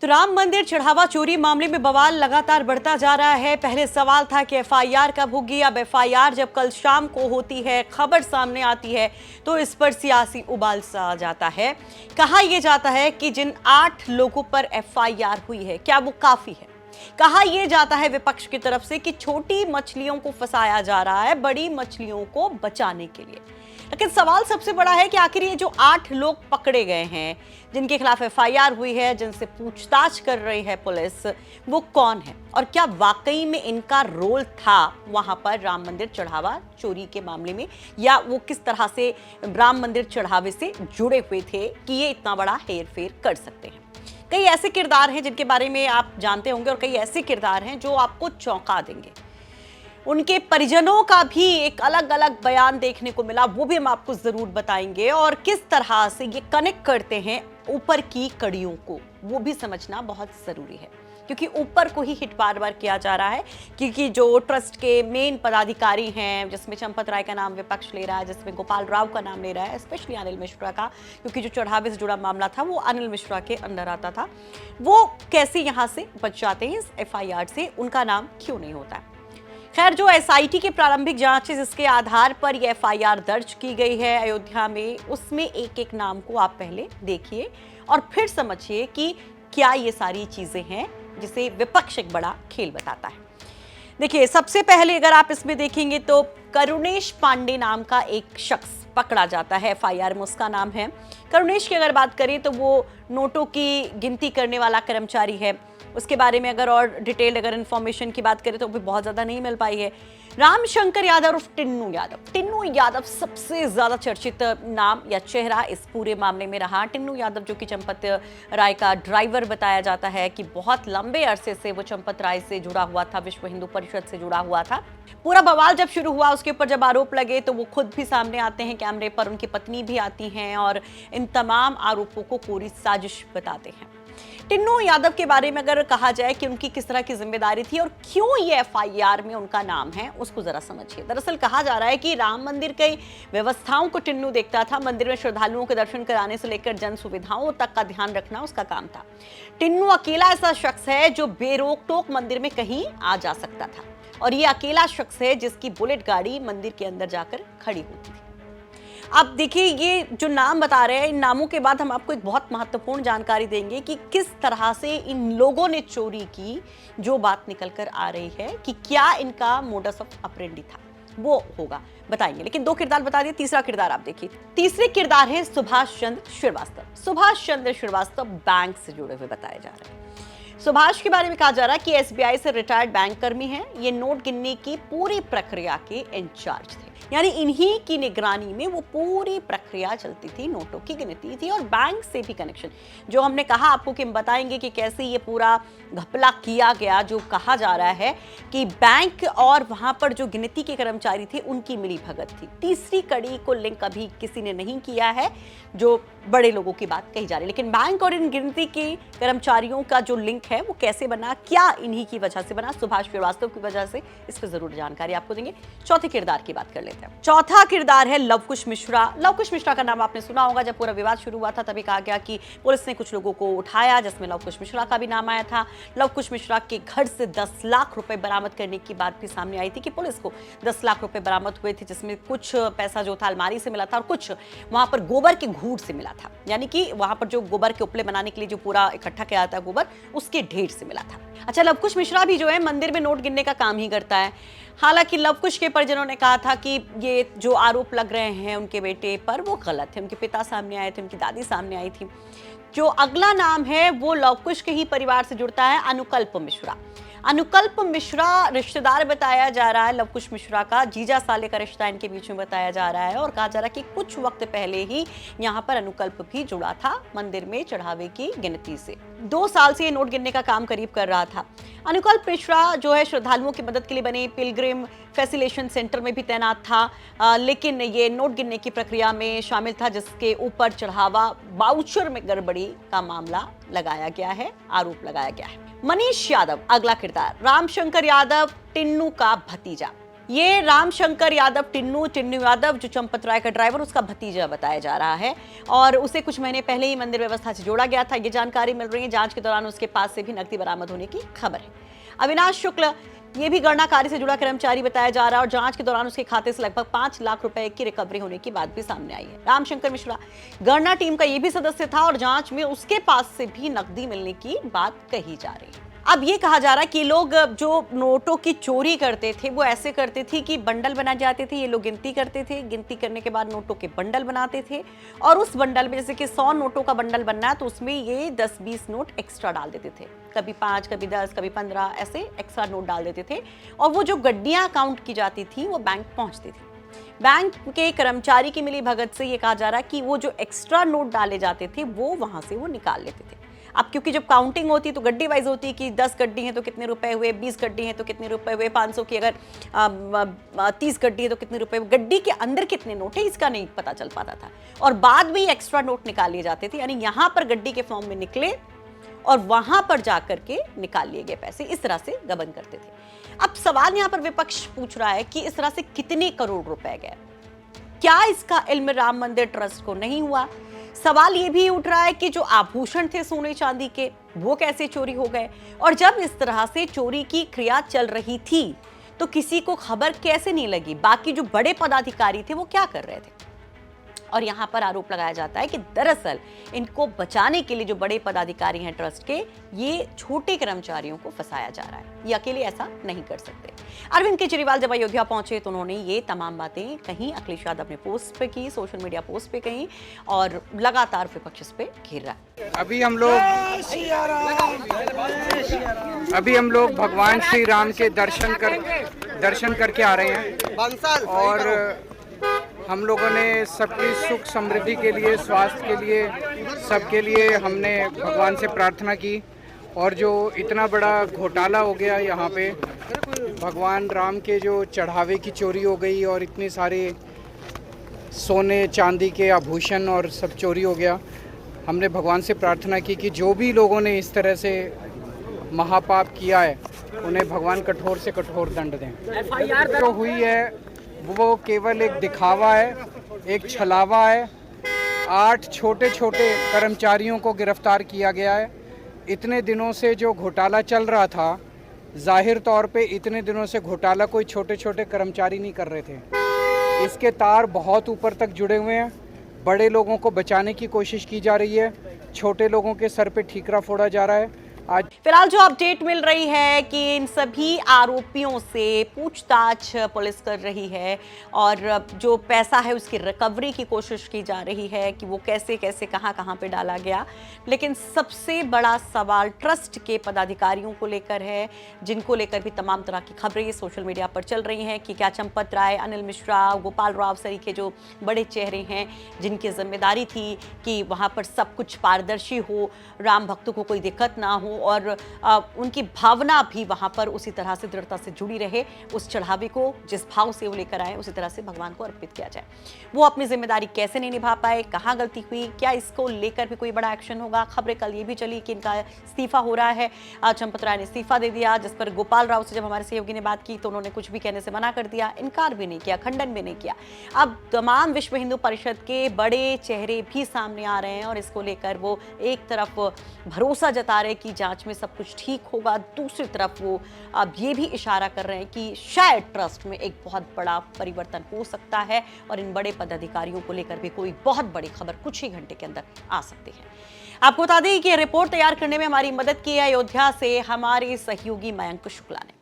तो राम मंदिर चढ़ावा चोरी मामले में बवाल लगातार बढ़ता जा रहा है। पहले सवाल था कि एफआईआर कब होगी। अब एफआईआर जब कल शाम को होती है, खबर सामने आती है तो इस पर सियासी उबाल सा जाता है। कहा यह जाता है कि जिन 8 लोगों पर एफआईआर हुई है, क्या वो काफी है? कहा यह जाता है विपक्ष की तरफ से कि छोटी मछलियों को फंसाया जा रहा है बड़ी मछलियों को बचाने के लिए। लेकिन सवाल सबसे बड़ा है कि आखिर ये जो 8 लोग पकड़े गए हैं, जिनके खिलाफ एफआईआर हुई है, जिनसे पूछताछ कर रही है पुलिस, वो कौन है और क्या वाकई में इनका रोल था वहां पर राम मंदिर चढ़ावा चोरी के मामले में, या वो किस तरह से राम मंदिर चढ़ावे से जुड़े हुए थे कि ये इतना बड़ा हेरफेर कर सकते हैं। कई ऐसे किरदार हैं जिनके बारे में आप जानते होंगे और कई ऐसे किरदार हैं जो आपको चौंका देंगे। उनके परिजनों का भी एक अलग अलग बयान देखने को मिला, वो भी हम आपको जरूर बताएंगे। और किस तरह से ये कनेक्ट करते हैं ऊपर की कड़ियों को, वो भी समझना बहुत जरूरी है, क्योंकि ऊपर को ही हिट बार बार किया जा रहा है। क्योंकि जो ट्रस्ट के मेन पदाधिकारी हैं, जिसमें चंपत राय का नाम विपक्ष ले रहा है, जिसमें गोपाल राव का नाम ले रहा है, स्पेशली अनिल मिश्रा का, क्योंकि जो चढ़ावे से जुड़ा मामला था वो अनिल मिश्रा के अंदर आता था, वो कैसे यहां से बच जाते हैं इस एफआईआर से, उनका नाम क्यों नहीं होता है। खैर, जो एसआईटी की प्रारंभिक जांच है जिसके आधार पर यह एफआईआर दर्ज की गई है अयोध्या में, उसमें एक एक नाम को आप पहले देखिए और फिर समझिए कि क्या ये सारी चीजें हैं जिसे विपक्ष एक बड़ा खेल बताता है। देखिए, सबसे पहले अगर आप इसमें देखेंगे तो करुणेश पांडे नाम का एक शख्स पकड़ा जाता है एफआईआर में, उसका नाम है। करुणेश की अगर बात करें तो वो नोटों की गिनती करने वाला कर्मचारी है। उसके बारे में अगर और डिटेल्ड अगर इंफॉर्मेशन की बात करें तो भी बहुत ज्यादा नहीं मिल पाई है। रामशंकर यादव उर्फ टिन्नू यादव सबसे ज्यादा चर्चित नाम या चेहरा इस पूरे मामले में रहा। टिन्नू यादव जो कि चंपत राय का ड्राइवर बताया जाता है कि बहुत लंबे अरसे से वो चंपत राय से जुड़ा हुआ था, विश्व हिंदू परिषद से जुड़ा हुआ था। पूरा बवाल जब शुरू हुआ, उसके ऊपर जब आरोप लगे तो वो खुद भी सामने आते हैं कैमरे पर, उनकी पत्नी भी आती हैं और इन तमाम आरोपों को पूरी साजिश बताते हैं। टिन्नू यादव के बारे में अगर कहा जाए कि उनकी किस तरह की जिम्मेदारी थी और क्यों ये एफआईआर में उनका नाम है, उसको जरा समझिए। दरअसल कहा जा रहा है कि राम मंदिर की व्यवस्थाओं को टिन्नू देखता था। मंदिर में श्रद्धालुओं के दर्शन कराने से लेकर जन सुविधाओं तक का ध्यान रखना उसका काम था। टिन्नू अकेला ऐसा शख्स है जो बेरोक टोक मंदिर में कहीं आ जा सकता था, और ये अकेला शख्स है जिसकी बुलेट गाड़ी मंदिर के अंदर जाकर खड़ी होती थी। अब देखिए, ये जो नाम बता रहे हैं, इन नामों के बाद हम आपको एक बहुत महत्वपूर्ण जानकारी देंगे कि किस तरह से इन लोगों ने चोरी की। जो बात निकल कर आ रही है कि क्या इनका मोडस ऑफ ऑपरेंडी था, वो होगा, बताएंगे। लेकिन 2 किरदार बता दिए, तीसरा किरदार आप देखिए। तीसरे किरदार है सुभाष चंद्र श्रीवास्तव। सुभाष चंद्र श्रीवास्तव बैंक से जुड़े हुए बताए जा रहे हैं। सुभाष के बारे में कहा जा रहा है कि एसबीआई से रिटायर्ड बैंक कर्मी हैं। ये नोट गिनने की पूरी प्रक्रिया के इंचार्ज थे, यानी इन्हीं की निगरानी में वो पूरी प्रक्रिया चलती थी, नोटों की गिनती थी और बैंक से भी कनेक्शन। जो हमने कहा आपको कि हम बताएंगे कि कैसे ये पूरा घपला किया गया। जो कहा जा रहा है कि बैंक और वहां पर जो गिनती के कर्मचारी थे उनकी मिली भगत थी। तीसरी कड़ी को लिंक अभी किसी ने नहीं किया है, जो बड़े लोगों की बात कही जा रही है, लेकिन बैंक और इन गिनती के कर्मचारियों का जो लिंक है वो कैसे बना, क्या इन्हीं की वजह से बना, सुभाष श्रीवास्तव की वजह से, इस पर जरूर जानकारी आपको देंगे। चौथे किरदार की बात कर लेते हैं। चौथा किरदार है लवकुश मिश्रा। लवकुश मिश्रा का नाम आपने सुना होगा। जब पूरा विवाद शुरू हुआ था तभी कहा गया कि पुलिस ने कुछ लोगों को उठाया, जिसमें लवकुश मिश्रा का भी नाम आया था। लवकुश मिश्रा के घर से 10 लाख रुपए बरामद करने की बात भी सामने आई थी कि पुलिस को 10 लाख रुपए बरामद हुए थे, जिसमें कुछ पैसा जो था अलमारी से मिला था और कुछ वहां पर गोबर के घूट से मिला था, यानी कि वहां पर जो गोबर के उपले बनाने के लिए जो पूरा इकट्ठा किया जाता है गोबर, उसके ढेर से मिला था। अच्छा, लवकुश मिश्रा भी जो है मंदिर में नोट गिनने का काम ही करता है। हालांकि लवकुश के परिजनों ने कहा था कि ये जो आरोप लग रहे हैं उनके बेटे पर वो गलत है। उनके पिता सामने आए थे, उनकी दादी सामने आई थी। जो अगला नाम है वो लवकुश के ही परिवार से जुड़ता है, अनुकल्प मिश्रा। अनुकल्प मिश्रा रिश्तेदार बताया जा रहा है लवकुश मिश्रा का, जीजा साले का रिश्ता इनके बीच में बताया जा रहा है। और कहा जा रहा है कि कुछ वक्त पहले ही यहाँ पर अनुकल्प भी जुड़ा था मंदिर में चढ़ावे की गिनती से। 2 साल से ये नोट गिनने का काम करीब कर रहा था। अनुकल्प मिश्रा जो है श्रद्धालुओं की मदद के लिए बने पिलग्रिम फैसिलेशन सेंटर में भी तैनात था, लेकिन ये नोट गिनने की प्रक्रिया में शामिल था, जिसके ऊपर चढ़ावा बाउचर में गड़बड़ी का मामला लगाया गया है, आरोप लगाया गया है। मनीष यादव अगला किरदार, रामशंकर यादव टिन्नू का भतीजा। ये रामशंकर यादव टिन्नू यादव जो चंपत राय का ड्राइवर, उसका भतीजा बताया जा रहा है और उसे कुछ महीने पहले ही मंदिर व्यवस्था से जोड़ा गया था। ये जानकारी मिल रही है। जांच के दौरान उसके पास से भी नकदी बरामद होने की खबर है। अविनाश शुक्ल ये भी गणना कार्य से जुड़ा कर्मचारी बताया जा रहा है और जांच के दौरान उसके खाते से लगभग 5 लाख रुपए की रिकवरी होने की बात भी सामने आई है। रामशंकर मिश्रा गणना टीम का ये भी सदस्य था और जांच में उसके पास से भी नकदी मिलने की बात कही जा रही है। अब ये कहा जा रहा है कि लोग जो नोटों की चोरी करते थे वो ऐसे करते थे कि बंडल बनाए जाते थे। ये लोग गिनती करते थे, गिनती करने के बाद नोटों के बंडल बनाते थे और उस बंडल में जैसे कि 100 नोटों का बंडल बनना है तो उसमें ये 10-20 नोट एक्स्ट्रा डाल देते थे। कभी 5, कभी 10, कभी 15 ऐसे एक्स्ट्रा नोट डाल देते थे और वो जो गड्डियां काउंट की जाती थी वो बैंक पहुंचती थी। बैंक के कर्मचारी की मिली भगत से ये कहा जा रहा है कि वो जो एक्स्ट्रा नोट डाले जाते थे वो वहां से वो निकाल लेते थे। अब क्योंकि जब काउंटिंग होती है तो गड्डी वाइज होती है कि 10 गड्डी हैं तो कितने रुपए हुए, 20 गड्डी हैं तो कितने रुपए हुए, 500 की अगर 30 गड्डी है तो कितने रुपए हुए, गड्डी के अंदर कितने नोट है इसका नहीं पता चल पाता था और बाद में एक्स्ट्रा नोट निकाल लिए जाते थे। यानी यहाँ पर गड्डी के फॉर्म में निकले और वहां पर जाकर के निकाल लिए गए पैसे, इस तरह से गबन करते थे। अब सवाल यहाँ पर विपक्ष पूछ रहा है कि इस तरह से कितने करोड़ रुपए गए, क्या इसका इल्म राम मंदिर ट्रस्ट को नहीं हुआ? सवाल ये भी उठ रहा है कि जो आभूषण थे सोने चांदी के वो कैसे चोरी हो गए और जब इस तरह से चोरी की क्रिया चल रही थी तो किसी को खबर कैसे नहीं लगी? बाकी जो बड़े पदाधिकारी थे वो क्या कर रहे थे? और यहां पर आरोप लगाया जाता है कि दरअसल इनको बचाने के लिए जो बड़े पदाधिकारी हैं ट्रस्ट के, ये छोटे कर्मचारियों को फंसाया जा रहा है। ये अकेले ऐसा नहीं कर सकते। अरविंद केजरीवाल जब अयोध्या पहुंचे तो उन्होंने ये तमाम बातें कहीं, अखिलेश यादव अपने पोस्ट पे की, सोशल मीडिया पोस्ट पे कहीं और लगातार विपक्ष इस पे घेर रहा है। अभी हम लोग भगवान श्री राम के दर्शन करके आ रहे हैं और हम लोगों ने सबकी सुख समृद्धि के लिए, स्वास्थ्य के लिए, सबके लिए हमने भगवान से प्रार्थना की और जो इतना बड़ा घोटाला हो गया यहाँ पे, भगवान राम के जो चढ़ावे की चोरी हो गई और इतने सारे सोने चांदी के आभूषण और सब चोरी हो गया, हमने भगवान से प्रार्थना की कि जो भी लोगों ने इस तरह से महापाप किया है उन्हें भगवान कठोर से कठोर दंड दें। जो हुई है वो केवल एक दिखावा है, एक छलावा है। 8 छोटे छोटे कर्मचारियों को गिरफ्तार किया गया है। इतने दिनों से जो घोटाला चल रहा था, जाहिर तौर पे इतने दिनों से घोटाला कोई छोटे छोटे कर्मचारी नहीं कर रहे थे। इसके तार बहुत ऊपर तक जुड़े हुए हैं। बड़े लोगों को बचाने की कोशिश की जा रही है, छोटे लोगों के सर पे ठीकरा फोड़ा जा रहा है। आज फिलहाल जो अपडेट मिल रही है कि इन सभी आरोपियों से पूछताछ पुलिस कर रही है और जो पैसा है उसकी रिकवरी की कोशिश की जा रही है कि वो कैसे कैसे कहां पे डाला गया। लेकिन सबसे बड़ा सवाल ट्रस्ट के पदाधिकारियों को लेकर है, जिनको लेकर भी तमाम तरह की खबरें सोशल मीडिया पर चल रही हैं कि क्या चंपत राय, अनिल मिश्रा, गोपाल राव सरीखे जो बड़े चेहरे हैं जिनकी जिम्मेदारी थी कि वहां पर सब कुछ पारदर्शी हो, राम भक्तों को कोई दिक्कत ना हो और उनकी भावना भी वहां पर उसी तरह से दृढ़ता से जुड़ी रहे, उस चढ़ावे को जिस भाव से वो लेकर आए उसी तरह से भगवान को अर्पित किया जाए। वो अपनी जिम्मेदारी कैसे नहीं निभा पाए, कहां गलती हुई, क्या इसको लेकर भी कोई बड़ा एक्शन होगा? खबरें कल ये भी चली कि इनका इस्तीफा हो रहा है। चंपत राय ने इस्तीफा दे दिया, जिस पर गोपाल राव से जब हमारे सहयोगी ने बात की तो उन्होंने कुछ भी कहने से मना कर दिया, इनकार भी नहीं किया, खंडन भी नहीं किया। अब तमाम विश्व हिंदू परिषद के बड़े चेहरे भी सामने आ रहे हैं और इसको लेकर वो एक तरफ भरोसा जता रहे कि जांच में सब कुछ ठीक होगा, दूसरी तरफ वो अब ये भी इशारा कर रहे हैं कि शायद ट्रस्ट में एक बहुत बड़ा परिवर्तन हो सकता है और इन बड़े पदाधिकारियों को लेकर भी कोई बहुत बड़ी खबर कुछ ही घंटे के अंदर आ सकती है। आपको बता दें कि रिपोर्ट तैयार करने में हमारी मदद की है अयोध्या से हमारे सहयोगी मयंक शुक्ला ने।